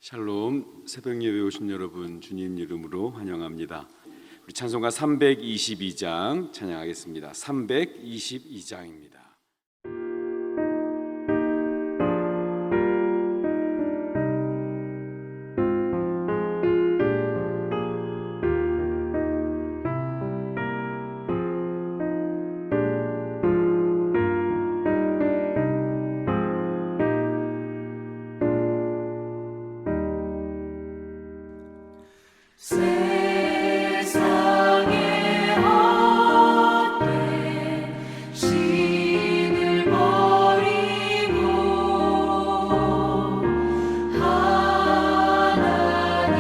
샬롬, 새벽 예배 오신 여러분 주님 이름으로 환영합니다. 우리 찬송가 322장 찬양하겠습니다. 322장입니다. 세상의 헛된 신을 버리고 하나님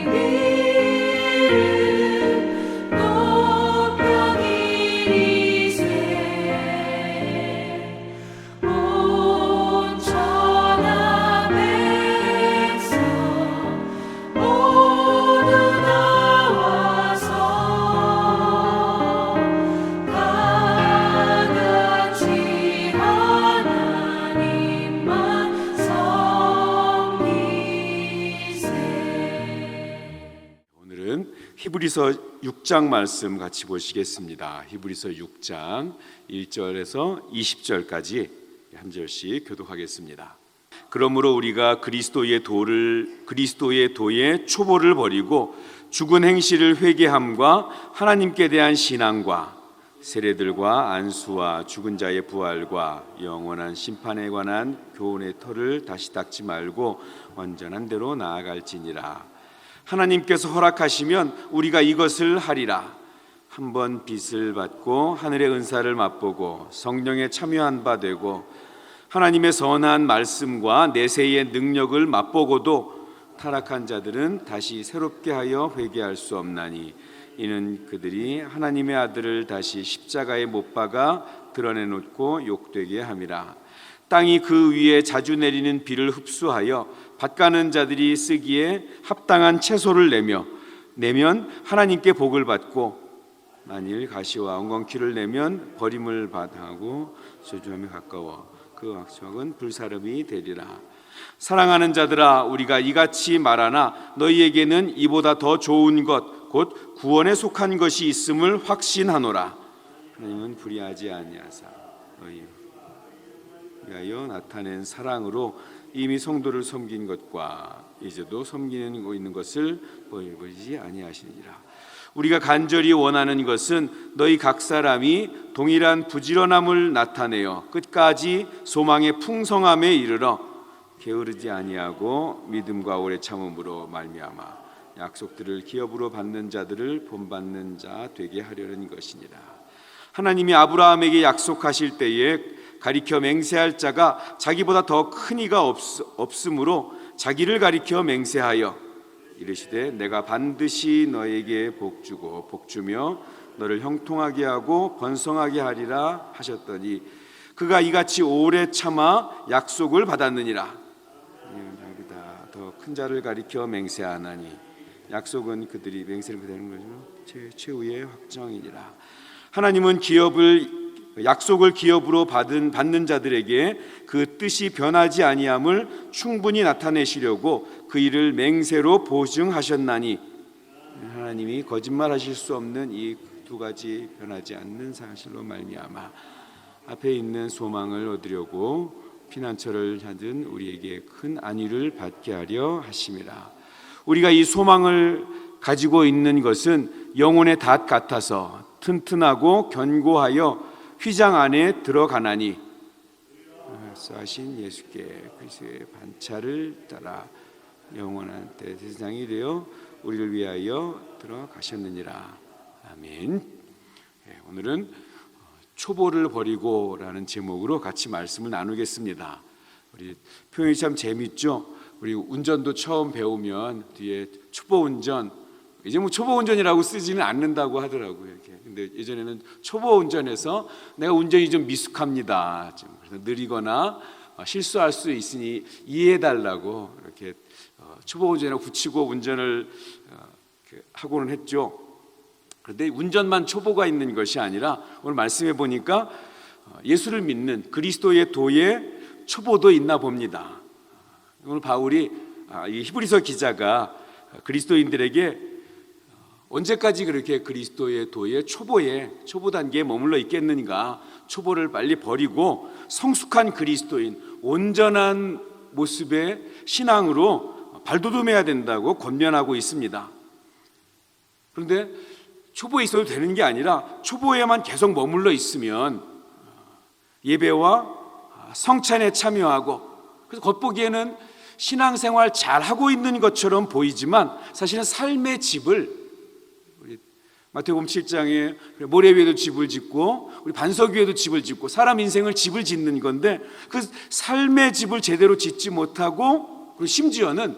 이름 높여 기리세 온 천하 백성 모두 나와서 다같이 하나님만 섬기세. 오늘은 히브리서 6장 말씀 같이 보시겠습니다. 히브리서 6장 1절에서 20절까지 한 절씩 교독하겠습니다. 그러므로 우리가 그리스도의 도의 초보를 버리고 죽은 행실을 회개함과 하나님께 대한 신앙과 세례들과 안수와 죽은 자의 부활과 영원한 심판에 관한 교훈의 터를 다시 닦지 말고 완전한 대로 나아갈지니라. 하나님께서 허락하시면 우리가 이것을 하리라. 한번 빚을 받고 하늘의 은사를 맛보고 성령에 참여한 바 되고 하나님의 선한 말씀과 내세의 능력을 맛보고도 타락한 자들은 다시 새롭게 하여 회개할 수 없나니 이는 그들이 하나님의 아들을 다시 십자가에 못 박아 드러내놓고 욕되게 함이라. 땅이 그 위에 자주 내리는 비를 흡수하여 밭가는 자들이 쓰기에 합당한 채소를 내면 하나님께 복을 받고 만일 가시와 엉겅퀴를 내면 버림을 받하고 저주함에 가까워 그 악성은 불사름이 되리라. 사랑하는 자들아, 우리가 이같이 말하나 너희에게는 이보다 더 좋은 것 곧 구원에 속한 것이 있음을 확신하노라. 하나님은 불의하지 아니하사 너희 위하여 나타낸 사랑으로 이미 성도를 섬긴 것과 이제도 섬기는 있는 것을 보이지 아니하시니라. 우리가 간절히 원하는 것은 너희 각 사람이 동일한 부지런함을 나타내어 끝까지 소망의 풍성함에 이르러 게으르지 아니하고 믿음과 오래 참음으로 말미암아 약속들을 기업으로 받는 자들을 본받는 자 되게 하려는 것이니라. 하나님이 아브라함에게 약속하실 때에 가리켜 맹세할 자가 자기보다 더 큰 이가 없으므로 자기를 가리켜 맹세하여 이르시되 내가 반드시 너에게 복주고 복주며 너를 형통하게 하고 번성하게 하리라 하셨더니 그가 이같이 오래 참아 약속을 받았느니라. 더 큰 자를 가리켜 맹세하나니 약속은 그들이 맹세를 되는 거죠. 최후의 확정이니라. 하나님은 약속을 기업으로 받는 자들에게 그 뜻이 변하지 아니함을 충분히 나타내시려고 그 일을 맹세로 보증하셨나니 하나님이 거짓말하실 수 없는 이 두 가지 변하지 않는 사실로 말미암아 앞에 있는 소망을 얻으려고 피난처를 찾은 우리에게 큰 안위를 받게 하려 하심이라. 우리가 이 소망을 가지고 있는 것은 영혼의 닷 같아서 튼튼하고 견고하여 휘장 안에 들어가나니 하신 예수께 그리스도의 반차를 따라 영원한 때 세상이 되어 우리를 위하여 들어가셨느니라. 아멘. 오늘은 초보를 버리고라는 제목으로 같이 말씀을 나누겠습니다. 우리 표현이 참 재밌죠. 우리 운전도 처음 배우면 뒤에 초보 운전, 이제 뭐 초보 운전이라고 쓰지는 않는다고 하더라고요. 이렇게. 근데 예전에는 초보 운전에서 내가 운전이 좀 미숙합니다. 좀 그래서 느리거나 실수할 수 있으니 이해해달라고 이렇게 초보 운전이라고 붙이고 운전을 하고는 했죠. 그런데 운전만 초보가 있는 것이 아니라 오늘 말씀해 보니까 예수를 믿는 그리스도의 도의 초보도 있나 봅니다. 오늘 바울이 이 히브리서 기자가 그리스도인들에게 언제까지 그렇게 그리스도의 도의 초보 단계에 머물러 있겠는가? 초보를 빨리 버리고 성숙한 그리스도인, 온전한 모습의 신앙으로 발돋움해야 된다고 권면하고 있습니다. 그런데 초보에 있어도 되는 게 아니라 초보에만 계속 머물러 있으면 예배와 성찬에 참여하고, 그래서 겉보기에는 신앙생활 잘하고 있는 것처럼 보이지만 사실은 삶의 집을, 우리 마태복음 7장에 모래 위에도 집을 짓고 우리 반석 위에도 집을 짓고 사람 인생을 집을 짓는 건데, 그 삶의 집을 제대로 짓지 못하고, 그리고 심지어는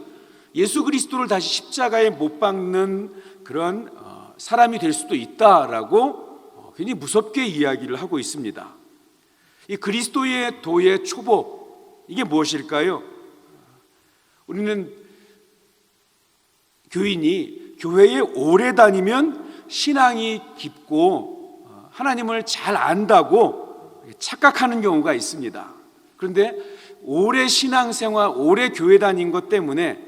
예수 그리스도를 다시 십자가에 못 박는 그런 사람이 될 수도 있다라고 굉장히 무섭게 이야기를 하고 있습니다. 이 그리스도의 도의 초보, 이게 무엇일까요? 우리는 교인이 교회에 오래 다니면 신앙이 깊고 하나님을 잘 안다고 착각하는 경우가 있습니다. 그런데 오래 신앙생활, 오래 교회 다닌 것 때문에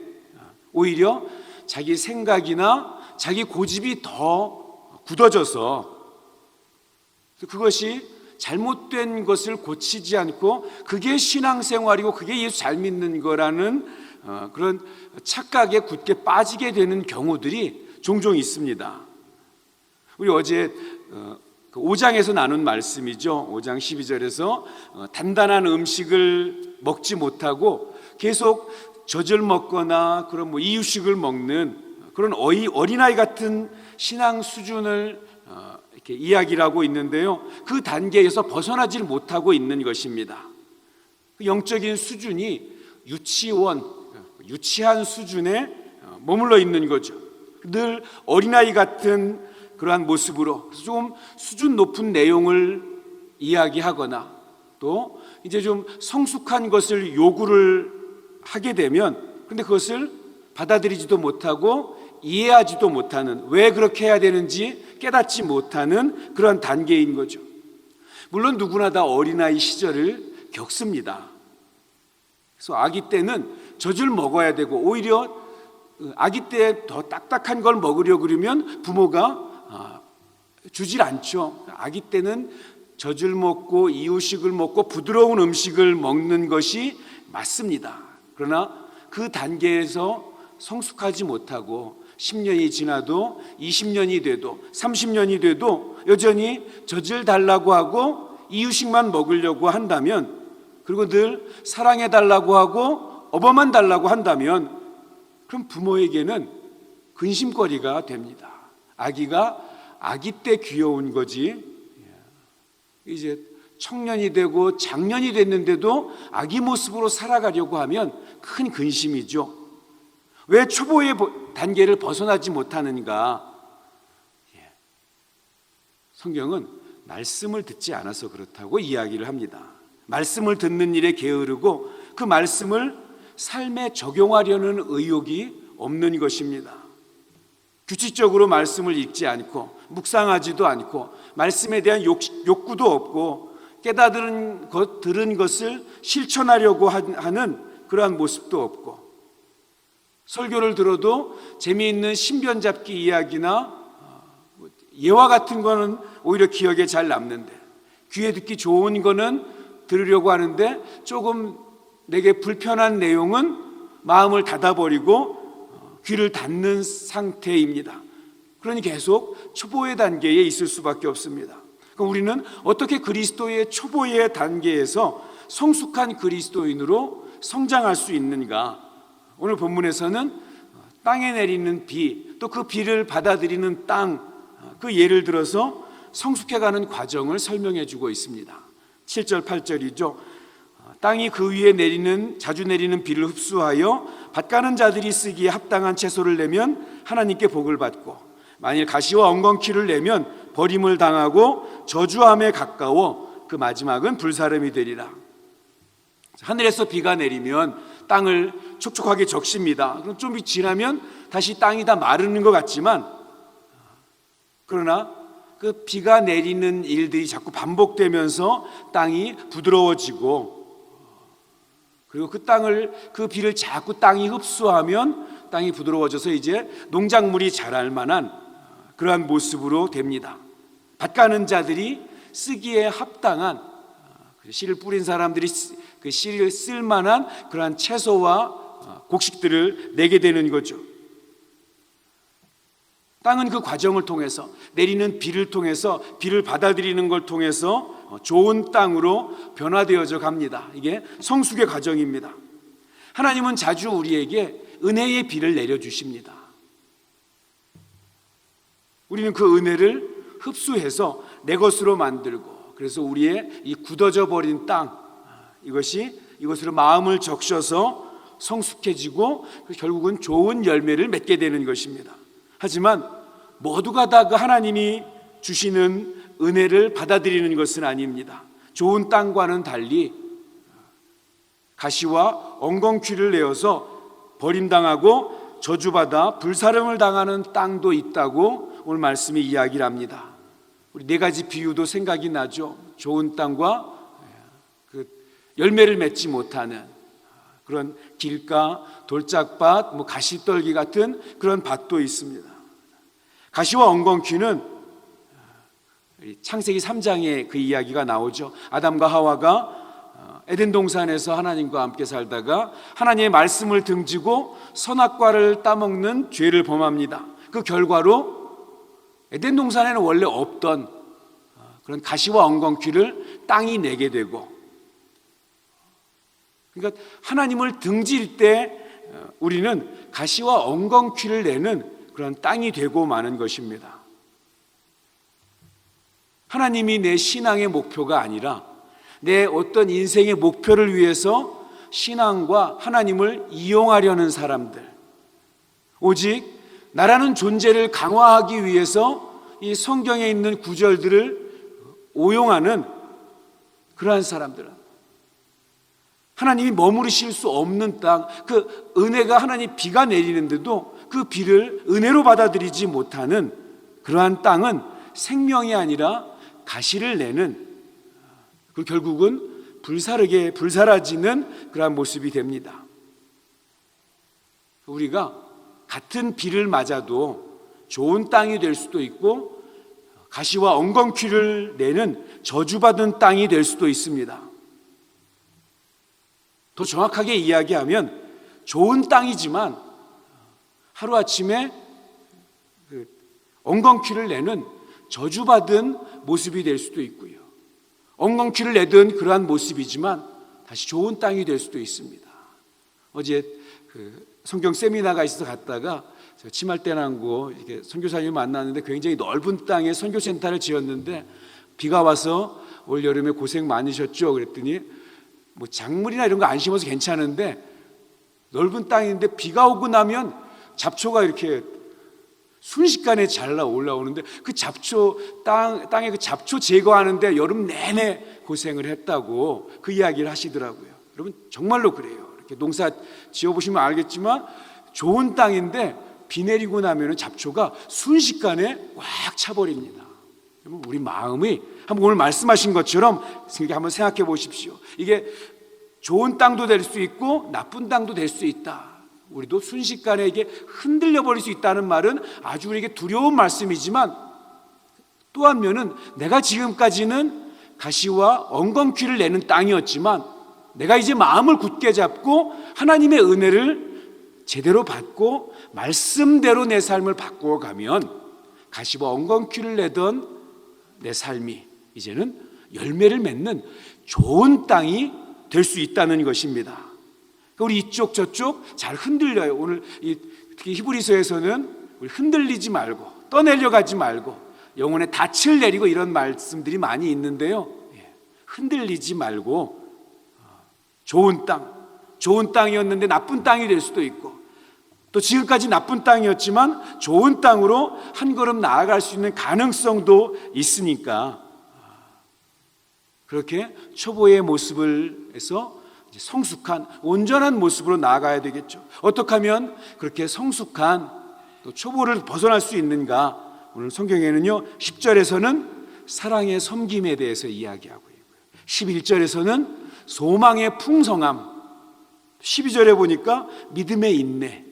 오히려 자기 생각이나 자기 고집이 더 굳어져서 그것이 잘못된 것을 고치지 않고 그게 신앙생활이고 그게 예수 잘 믿는 거라는 그런 착각에 굳게 빠지게 되는 경우들이 종종 있습니다. 우리 어제 5장에서 나눈 말씀이죠. 5장 12절에서 단단한 음식을 먹지 못하고 계속 젖을 먹거나 그런 이유식을 먹는 그런 어린아이 같은 신앙 수준을 이렇게 이야기를 하고 있는데요. 그 단계에서 벗어나질 못하고 있는 것입니다. 영적인 수준이 유치한 수준에 머물러 있는 거죠. 늘 어린아이 같은 그러한 모습으로 좀 수준 높은 내용을 이야기하거나 또 이제 좀 성숙한 것을 요구를 하게 되면, 근데 그것을 받아들이지도 못하고 이해하지도 못하는, 왜 그렇게 해야 되는지 깨닫지 못하는 그런 단계인 거죠. 물론 누구나 다 어린아이 시절을 겪습니다. 그래서 아기 때는 젖을 먹어야 되고, 오히려 아기 때 더 딱딱한 걸 먹으려고 그러면 부모가 주질 않죠. 아기 때는 젖을 먹고 이유식을 먹고 부드러운 음식을 먹는 것이 맞습니다. 그러나 그 단계에서 성숙하지 못하고 10년이 지나도 20년이 돼도 30년이 돼도 여전히 젖을 달라고 하고 이유식만 먹으려고 한다면, 그리고 늘 사랑해 달라고 하고 업어만 달라고 한다면, 그럼 부모에게는 근심거리가 됩니다. 아기가 아기 때 귀여운 거지 이제 청년이 되고 장년이 됐는데도 아기 모습으로 살아가려고 하면 큰 근심이죠. 왜 초보의 단계를 벗어나지 못하는가? 성경은 말씀을 듣지 않아서 그렇다고 이야기를 합니다. 말씀을 듣는 일에 게으르고 그 말씀을 삶에 적용하려는 의욕이 없는 것입니다. 규칙적으로 말씀을 읽지 않고 묵상하지도 않고 말씀에 대한 욕구도 없고 들은 것을 실천하려고 하는 그러한 모습도 없고, 설교를 들어도 재미있는 신변 잡기 이야기나 예화 같은 거는 오히려 기억에 잘 남는데, 귀에 듣기 좋은 거는 들으려고 하는데 조금 내게 불편한 내용은 마음을 닫아버리고 귀를 닫는 상태입니다. 그러니 계속 초보의 단계에 있을 수밖에 없습니다. 그럼 우리는 어떻게 그리스도의 초보의 단계에서 성숙한 그리스도인으로 성장할 수 있는가? 오늘 본문에서는 땅에 내리는 비, 또 그 비를 받아들이는 땅, 그 예를 들어서 성숙해가는 과정을 설명해 주고 있습니다. 7절 8절이죠. 땅이 그 위에 자주 내리는 비를 흡수하여 밭가는 자들이 쓰기에 합당한 채소를 내면 하나님께 복을 받고, 만일 가시와 엉겅퀴를 내면 버림을 당하고 저주함에 가까워 그 마지막은 불사름이 되리라. 하늘에서 비가 내리면 땅을 촉촉하게 적십니다. 그럼 좀 지나면 다시 땅이 다 마르는 것 같지만, 그러나 그 비가 내리는 일들이 자꾸 반복되면서 땅이 부드러워지고 그리고 그 비를 자꾸 땅이 흡수하면 땅이 부드러워져서 이제 농작물이 자랄 만한 그러한 모습으로 됩니다. 밭 가는 자들이 쓰기에 합당한, 씨를 뿌린 사람들이 그 씨를 쓸 만한 그러한 채소와 곡식들을 내게 되는 거죠. 땅은 그 과정을 통해서, 내리는 비를 통해서, 비를 받아들이는 걸 통해서 좋은 땅으로 변화되어져 갑니다. 이게 성숙의 과정입니다. 하나님은 자주 우리에게 은혜의 비를 내려주십니다. 우리는 그 은혜를 흡수해서 내 것으로 만들고, 그래서 우리의 이 굳어져 버린 땅, 이것으로 마음을 적셔서 성숙해지고 결국은 좋은 열매를 맺게 되는 것입니다. 하지만 모두가 다 그 하나님이 주시는 은혜를 받아들이는 것은 아닙니다. 좋은 땅과는 달리 가시와 엉겅퀴를 내어서 버림당하고 저주받아 불사름을 당하는 땅도 있다고 오늘 말씀이 이야기를 합니다. 우리 네 가지 비유도 생각이 나죠. 좋은 땅과 그 열매를 맺지 못하는 그런 길가, 돌짝밭, 가시떨기 같은 그런 밭도 있습니다. 가시와 엉겅퀴는 창세기 3장에 그 이야기가 나오죠. 아담과 하와가 에덴 동산에서 하나님과 함께 살다가 하나님의 말씀을 등지고 선악과를 따먹는 죄를 범합니다. 그 결과로 에덴 동산에는 원래 없던 그런 가시와 엉겅퀴를 땅이 내게 되고, 그러니까 하나님을 등질 때 우리는 가시와 엉겅퀴를 내는 그런 땅이 되고 마는 것입니다. 하나님이 내 신앙의 목표가 아니라 내 어떤 인생의 목표를 위해서 신앙과 하나님을 이용하려는 사람들, 오직 나라는 존재를 강화하기 위해서 이 성경에 있는 구절들을 오용하는 그러한 사람들, 하나님이 머무르실 수 없는 땅, 그 은혜가 하나님 비가 내리는데도 그 비를 은혜로 받아들이지 못하는 그러한 땅은 생명이 아니라 가시를 내는, 그 결국은 불사라지는 그러한 모습이 됩니다. 우리가 같은 비를 맞아도 좋은 땅이 될 수도 있고 가시와 엉겅퀴를 내는 저주받은 땅이 될 수도 있습니다. 더 정확하게 이야기하면 좋은 땅이지만 하루아침에 엉겅퀴를 내는 저주받은 모습이 될 수도 있고요, 엉겅퀴를 내던 그러한 모습이지만 다시 좋은 땅이 될 수도 있습니다. 어제 성경 세미나가 있어서 갔다가 제가 치말대나고 이렇게 선교사님을 만났는데 굉장히 넓은 땅에 선교센터를 지었는데 비가 와서 올 여름에 고생 많으셨죠? 그랬더니 작물이나 이런 거 안 심어서 괜찮은데 넓은 땅인데 비가 오고 나면 잡초가 이렇게 순식간에 잘 올라오는데 그 잡초 땅에 그 잡초 제거하는데 여름 내내 고생을 했다고 그 이야기를 하시더라고요. 여러분 정말로 그래요. 이렇게 농사 지어보시면 알겠지만 좋은 땅인데 비 내리고 나면 잡초가 순식간에 꽉 차버립니다. 여러분 우리 마음이 한번 오늘 말씀하신 것처럼 한번 생각해 보십시오. 이게 좋은 땅도 될 수 있고 나쁜 땅도 될 수 있다. 우리도 순식간에 이게 흔들려 버릴 수 있다는 말은 아주 우리에게 두려운 말씀이지만, 또 한 면은 내가 지금까지는 가시와 엉겅퀴를 내는 땅이었지만 내가 이제 마음을 굳게 잡고 하나님의 은혜를 제대로 받고 말씀대로 내 삶을 바꾸어 가면 가시와 엉겅퀴를 내던 내 삶이 이제는 열매를 맺는 좋은 땅이 될 수 있다는 것입니다. 우리 이쪽 저쪽 잘 흔들려요. 오늘 특히 히브리서에서는 우리 흔들리지 말고 떠내려 가지 말고 영혼에 닻을 내리고 이런 말씀들이 많이 있는데요, 흔들리지 말고 좋은 땅이었는데 나쁜 땅이 될 수도 있고, 또 지금까지 나쁜 땅이었지만 좋은 땅으로 한 걸음 나아갈 수 있는 가능성도 있으니까 그렇게 초보의 모습을 해서 성숙한 온전한 모습으로 나아가야 되겠죠. 어떻게 하면 그렇게 성숙한 또 초보를 벗어날 수 있는가? 오늘 성경에는요 10절에서는 사랑의 섬김에 대해서 이야기하고 있고요, 11절에서는 소망의 풍성함, 12절에 보니까 믿음의 인내,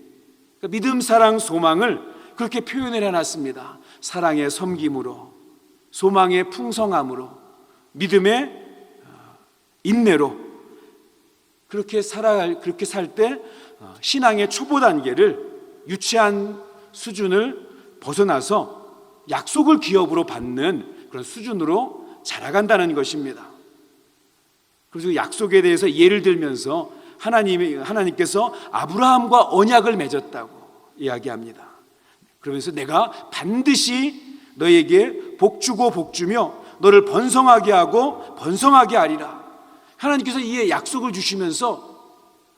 그러니까 믿음, 사랑, 소망을 그렇게 표현을 해놨습니다. 사랑의 섬김으로, 소망의 풍성함으로, 믿음의 인내로 그렇게 살 때 신앙의 초보 단계를, 유치한 수준을 벗어나서 약속을 기업으로 받는 그런 수준으로 자라간다는 것입니다. 그래서 약속에 대해서 예를 들면서 하나님께서 아브라함과 언약을 맺었다고 이야기합니다. 그러면서 내가 반드시 너에게 복주고 복주며 너를 번성하게 하고 번성하게 하리라. 하나님께서 이 약속을 주시면서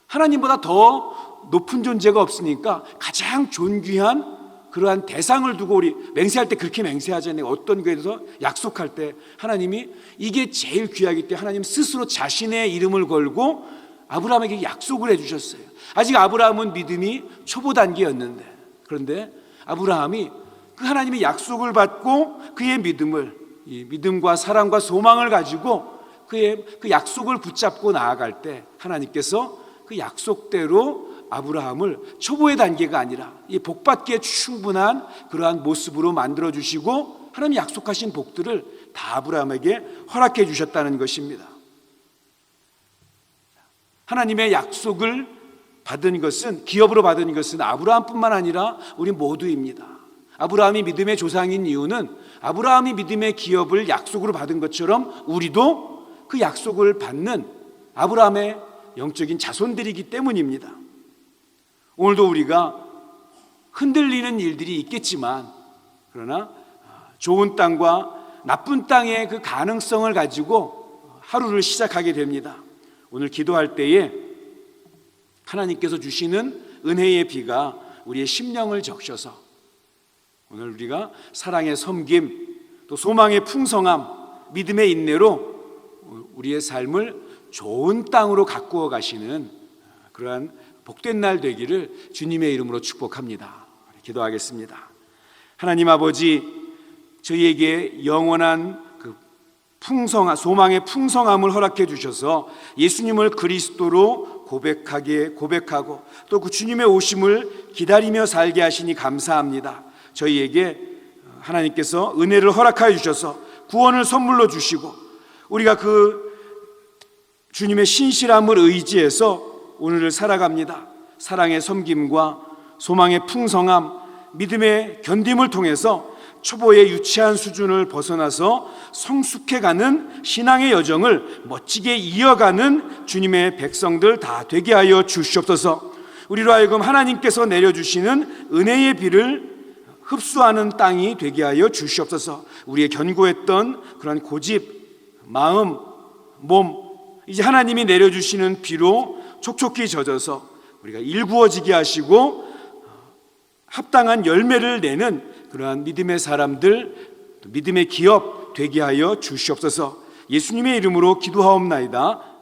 하나님보다 더 높은 존재가 없으니까 가장 존귀한 그러한 대상을 두고, 우리 맹세할 때 그렇게 맹세하잖아요. 어떤 거에 대해서 약속할 때 하나님이 이게 제일 귀하기 때문에 하나님 스스로 자신의 이름을 걸고 아브라함에게 약속을 해주셨어요. 아직 아브라함은 믿음이 초보 단계였는데, 그런데 아브라함이 그 하나님의 약속을 받고 그의 믿음을, 이 믿음과 사랑과 소망을 가지고 그의 그 약속을 붙잡고 나아갈 때 하나님께서 그 약속대로 아브라함을 초보의 단계가 아니라 이 복받기에 충분한 그러한 모습으로 만들어 주시고 하나님이 약속하신 복들을 다 아브라함에게 허락해 주셨다는 것입니다. 하나님의 약속을 받은 것은, 기업으로 받은 것은 아브라함뿐만 아니라 우리 모두입니다. 아브라함이 믿음의 조상인 이유는 아브라함이 믿음의 기업을 약속으로 받은 것처럼 우리도 그 약속을 받는 아브라함의 영적인 자손들이기 때문입니다. 오늘도 우리가 흔들리는 일들이 있겠지만, 그러나 좋은 땅과 나쁜 땅의 그 가능성을 가지고 하루를 시작하게 됩니다. 오늘 기도할 때에 하나님께서 주시는 은혜의 비가 우리의 심령을 적셔서 오늘 우리가 사랑의 섬김, 또 소망의 풍성함, 믿음의 인내로 우리의 삶을 좋은 땅으로 가꾸어 가시는 그러한 복된 날 되기를 주님의 이름으로 축복합니다. 기도하겠습니다. 하나님 아버지, 저희에게 영원한 그 소망의 풍성함을 허락해 주셔서 예수님을 그리스도로 고백하고 또 그 주님의 오심을 기다리며 살게 하시니 감사합니다. 저희에게 하나님께서 은혜를 허락하여 주셔서 구원을 선물로 주시고, 우리가 그 주님의 신실함을 의지해서 오늘을 살아갑니다. 사랑의 섬김과 소망의 풍성함, 믿음의 견딤을 통해서 초보의 유치한 수준을 벗어나서 성숙해가는 신앙의 여정을 멋지게 이어가는 주님의 백성들 다 되게 하여 주시옵소서. 우리로 하여금 하나님께서 내려주시는 은혜의 비를 흡수하는 땅이 되게 하여 주시옵소서. 우리의 견고했던 그런 고집, 마음, 몸, 이제 하나님이 내려주시는 비로 촉촉히 젖어서 우리가 일구어지게 하시고 합당한 열매를 내는 그러한 믿음의 사람들, 믿음의 기업 되게 하여 주시옵소서. 예수님의 이름으로 기도하옵나이다.